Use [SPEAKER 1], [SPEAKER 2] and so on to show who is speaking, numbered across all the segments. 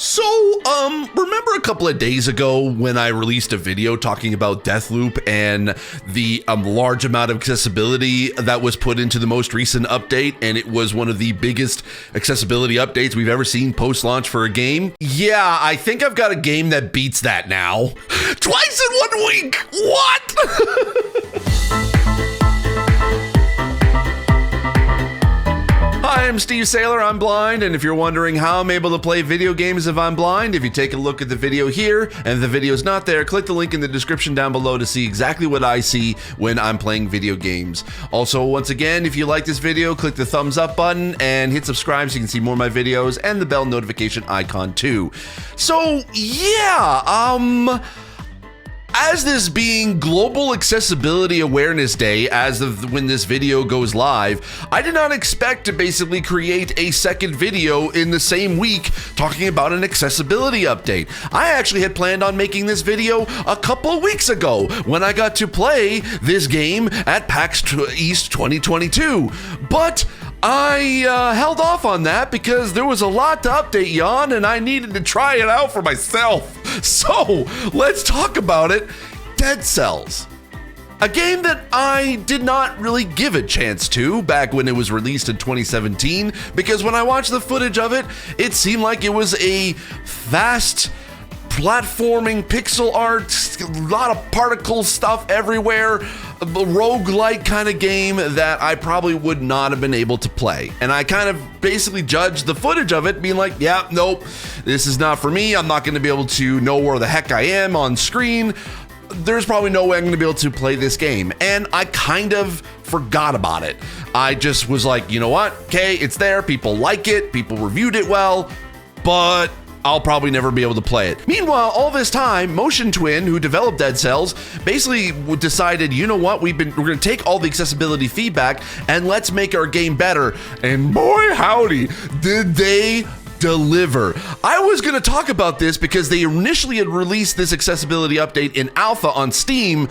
[SPEAKER 1] So, remember a couple of days ago when I released a video talking about Deathloop and the large amount of accessibility that was put into the most recent update, and it was one of the biggest accessibility updates we've ever seen post-launch for a game? Yeah, I think I've got a game that beats that now. Twice in 1 week! What? Hi, I'm Steve Saylor, I'm blind, and if you're wondering how I'm able to play video games if I'm blind, if you take a look at the video here, and if the video's not there, click the link in the description down below to see exactly what I see when I'm playing video games. Also, once again, if you like this video, click the thumbs up button and hit subscribe so you can see more of my videos, and the bell notification icon too. So, yeah, as this being Global Accessibility Awareness Day, as of when this video goes live, I did not expect to basically create a second video in the same week talking about an accessibility update. I actually had planned on making this video a couple of weeks ago when I got to play this game at PAX East 2022, but I held off on that because there was a lot to update you on and I needed to try it out for myself. So let's talk about it. Dead Cells. A game that I did not really give a chance to back when it was released in 2017, because when I watched the footage of it, it seemed like it was a fast platforming pixel art, a lot of particle stuff everywhere, a roguelike kind of game that I probably would not have been able to play. And I kind of basically judged the footage of it being like, yeah, nope, this is not for me. I'm not going to be able to know where the heck I am on screen. There's probably no way I'm going to be able to play this game. And I kind of forgot about it. I just was like, you know what? Okay, it's there. People like it. People reviewed it well, but I'll probably never be able to play it. Meanwhile, all this time, Motion Twin, who developed Dead Cells, basically decided, you know what, we're gonna take all the accessibility feedback and let's make our game better. And boy howdy, did they deliver. I was going to talk about this because they initially had released this accessibility update in alpha on Steam,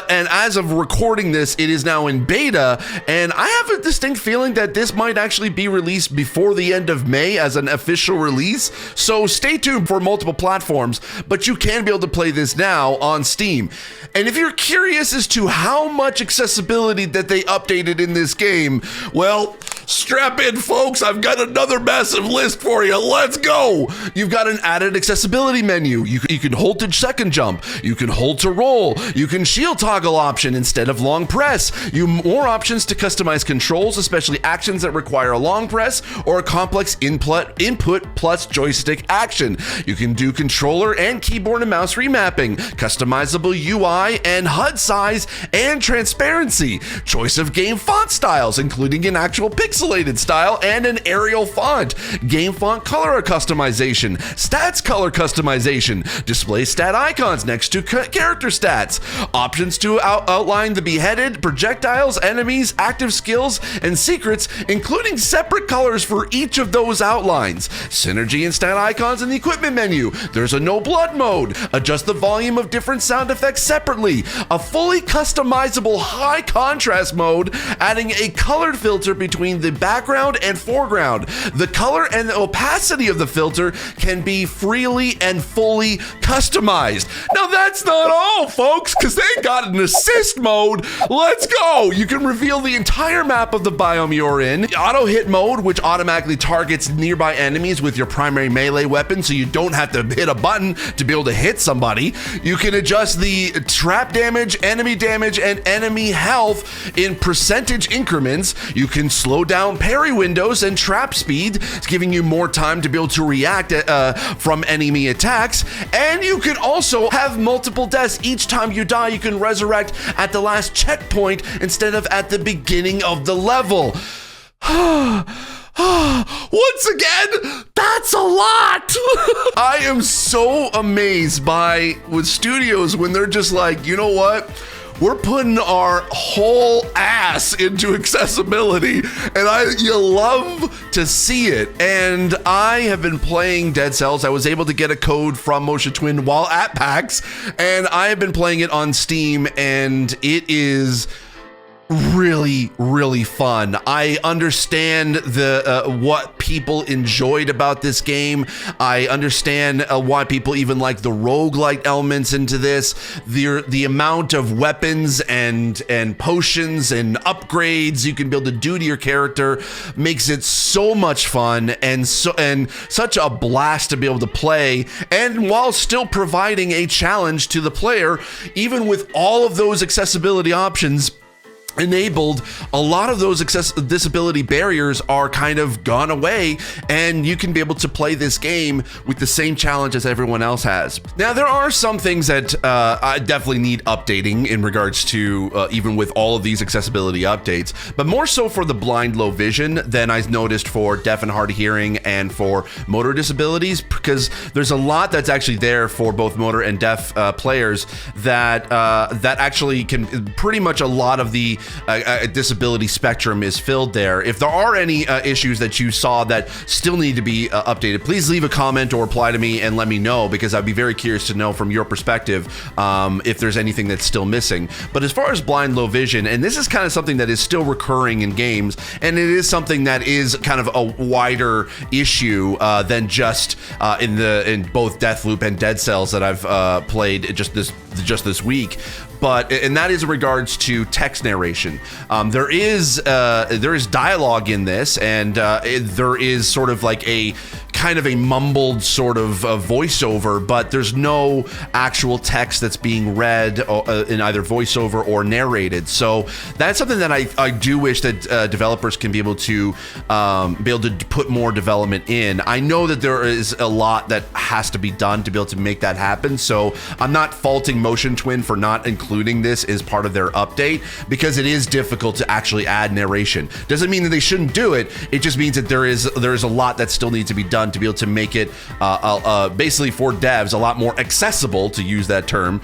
[SPEAKER 1] and as of recording this, it is now in beta, and I have a distinct feeling that this might actually be released before the end of May as an official release, so stay tuned for multiple platforms, but you can be able to play this now on Steam. And if you're curious as to how much accessibility that they updated in this game, well, strap in, folks. I've got another massive list for you. Let's go. You've got an added accessibility menu. You can hold to second jump. You can hold to roll. You can shield toggle option instead of long press. More options to customize controls, especially actions that require a long press or a complex input plus joystick action. You can do controller and keyboard and mouse remapping, customizable UI and HUD size and transparency, choice of game font styles, including an actual pixelated style and an Arial font, game font color customization, stats color customization, display stat icons next to character stats, options to outline the beheaded, projectiles, enemies, active skills, and secrets, including separate colors for each of those outlines, synergy and stat icons in the equipment menu. There's a no blood mode, adjust the volume of different sound effects separately, a fully customizable high contrast mode, adding a colored filter between the background and foreground. The color and the opacity of the filter can be freely and fully customized. Now that's not all, folks, because they got an assist mode. Let's go. You can reveal the entire map of the biome you're in. Auto hit mode, which automatically targets nearby enemies with your primary melee weapon, so you don't have to hit a button to be able to hit somebody. You can adjust the trap damage, and enemy health in percentage increments. You can slow down parry windows and trap speed, giving you more time to be able to react from enemy attacks. And you can also have multiple deaths. Each time you die, you can resurrect at the last checkpoint instead of at the beginning of the level. Once again, that's a lot. I am so amazed with studios when they're just like, you know what? We're putting our whole ass into accessibility, and you love to see it. And I have been playing Dead Cells. I was able to get a code from Motion Twin while at PAX, and I have been playing it on Steam, and it is really fun. I understand the what people enjoyed about this game. I understand why people even like the roguelike elements into this. The amount of weapons and potions and upgrades you can be able to do to your character makes it so much fun and such a blast to be able to play, and while still providing a challenge to the player, even with all of those accessibility options enabled. A lot of those disability barriers are kind of gone away, and you can be able to play this game with the same challenge as everyone else has. Now, there are some things that I definitely need updating in regards to even with all of these accessibility updates, but more so for the blind low vision than I noticed for deaf and hard of hearing and for motor disabilities, because there's a lot that's actually there for both motor and deaf players that actually can pretty much a lot of the disability spectrum is filled there. If there are any issues that you saw that still need to be updated, please leave a comment or reply to me and let me know, because I'd be very curious to know from your perspective if there's anything that's still missing. But as far as blind low vision, and this is kind of something that is still recurring in games, and it is something that is kind of a wider issue than just in both Deathloop and Dead Cells that I've played just this week. And that is in regards to text narration. There is dialogue in this, and there is sort of like a kind of a mumbled sort of voiceover, but there's no actual text that's being read in either voiceover or narrated. So that's something that I do wish that developers can be able to put more development in. I know that there is a lot that has to be done to be able to make that happen. So I'm not faulting Motion Twin for not including this as part of their update, because it is difficult to actually add narration. Doesn't mean that they shouldn't do it. It just means that there is a lot that still needs to be done to be able to make it basically for devs a lot more accessible, to use that term,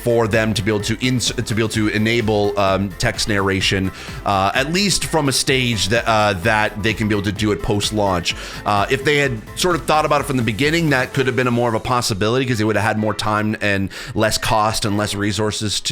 [SPEAKER 1] for them to be able to enable text narration, at least from a stage that they can be able to do it post launch. If they had sort of thought about it from the beginning, that could have been more of a possibility, because they would have had more time and less cost and less resources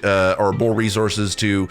[SPEAKER 1] or more resources to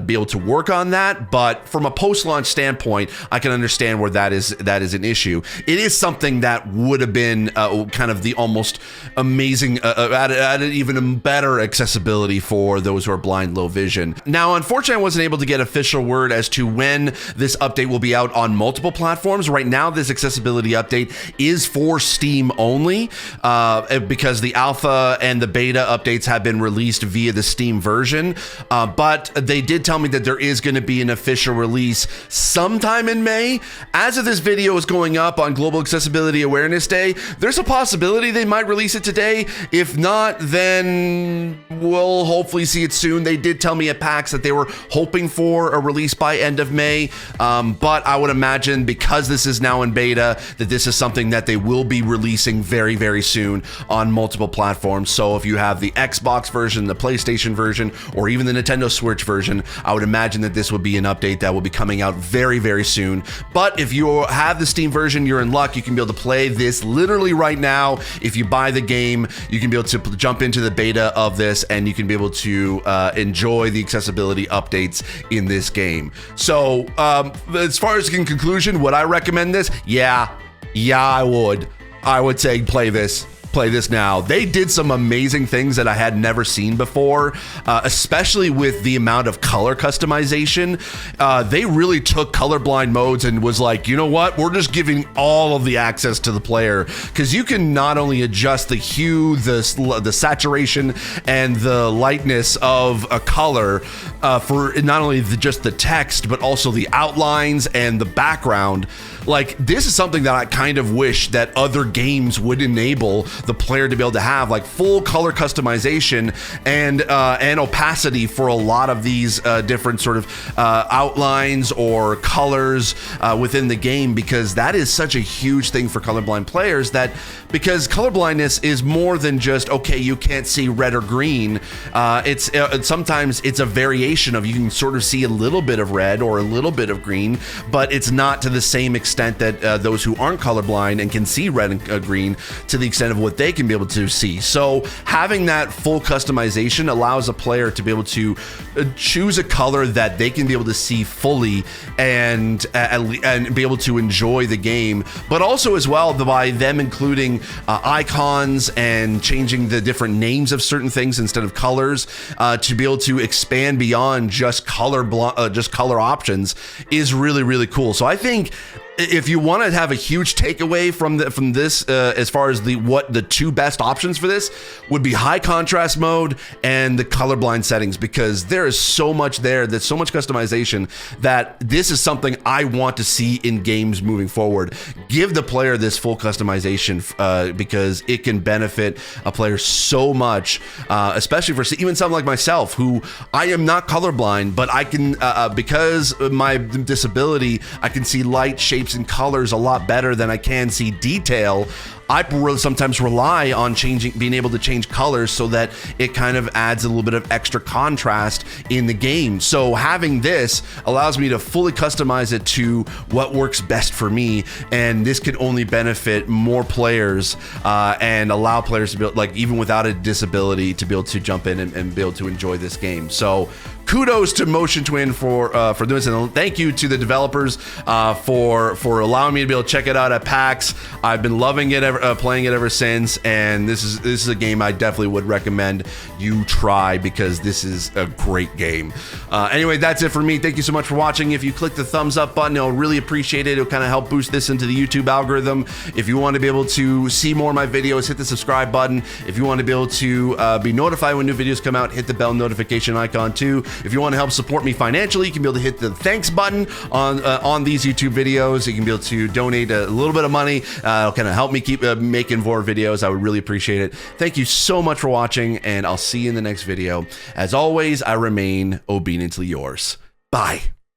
[SPEAKER 1] be able to work on that. But from a post-launch standpoint, I can understand where that is an issue. It is something that would have been kind of the almost amazing, added even better accessibility for those who are blind, low vision. Now, unfortunately, I wasn't able to get official word as to when this update will be out on multiple platforms. Right now, this accessibility update is for Steam only, because the alpha and the beta updates have been released via the Steam version. But they did tell me that there is going to be an official release sometime in May. As of this video is going up on Global Accessibility Awareness Day, there's a possibility they might release it today. If not, then we'll hopefully see it soon. They did tell me at PAX that they were hoping for a release by end of May, but I would imagine, because this is now in beta, that this is something that they will be releasing very, very soon on multiple platforms. So if you have the Xbox version, the PlayStation version, or even the Nintendo Switch version, I would imagine that this would be an update that will be coming out very, very soon. But if you have the Steam version, you're in luck. You can be able to play this literally right now. If you buy the game, you can be able to jump into the beta of this, and you can be able to enjoy the accessibility updates in this game. So as far as in conclusion, would I recommend this? Yeah, I would. I would say play this now. They did some amazing things that I had never seen before, especially with the amount of color customization. They really took Colorblind Modes and was like, you know what? We're just giving all of the access to the player, because you can not only adjust the hue, the saturation, and the lightness of a color for not only just the text, but also the outlines and the background. Like, this is something that I kind of wish that other games would enable the player to be able to have, like full color customization and opacity for a lot of these different sort of outlines or colors within the game, because that is such a huge thing for colorblind players, because colorblindness is more than just, okay, you can't see red or green. It's sometimes it's a variation of, you can sort of see a little bit of red or a little bit of green, but it's not to the same extent extent that those who aren't colorblind and can see red and green to the extent of what they can be able to see. So having that full customization allows a player to be able to choose a color that they can be able to see fully and be able to enjoy the game, but also as well by them including icons and changing the different names of certain things instead of colors to be able to expand beyond just color options is really, really cool. So I think if you want to have a huge takeaway from this, as far as what the two best options for this would be high contrast mode and the colorblind settings, because there is so much there, there's so much customization that this is something I want to see in games moving forward. Give the player this full customization because it can benefit a player so much, especially for even someone like myself, who I am not colorblind, but I can, because of my disability, I can see light, shapes, and colors a lot better than I can see detail. I sometimes rely on being able to change colors so that it kind of adds a little bit of extra contrast in the game. So having this allows me to fully customize it to what works best for me, and this can only benefit more players and allow players to be like, even without a disability, to be able to jump in and be able to enjoy this game. So kudos to Motion Twin for doing this, and thank you to the developers for allowing me to be able to check it out at PAX. I've been loving it, playing it ever since, and this is a game I definitely would recommend you try, because this is a great game. Anyway, that's it for me. Thank you so much for watching. If you click the thumbs up button, I'll really appreciate it. It'll kind of help boost this into the YouTube algorithm. If you want to be able to see more of my videos, hit the subscribe button. If you want to be able to be notified when new videos come out, hit the bell notification icon too. If you want to help support me financially, you can be able to hit the thanks button on these YouTube videos. You can be able to donate a little bit of money. It'll kind of help me keep making more videos. I would really appreciate it. Thank you so much for watching, and I'll see you in the next video. As always, I remain obediently yours. Bye.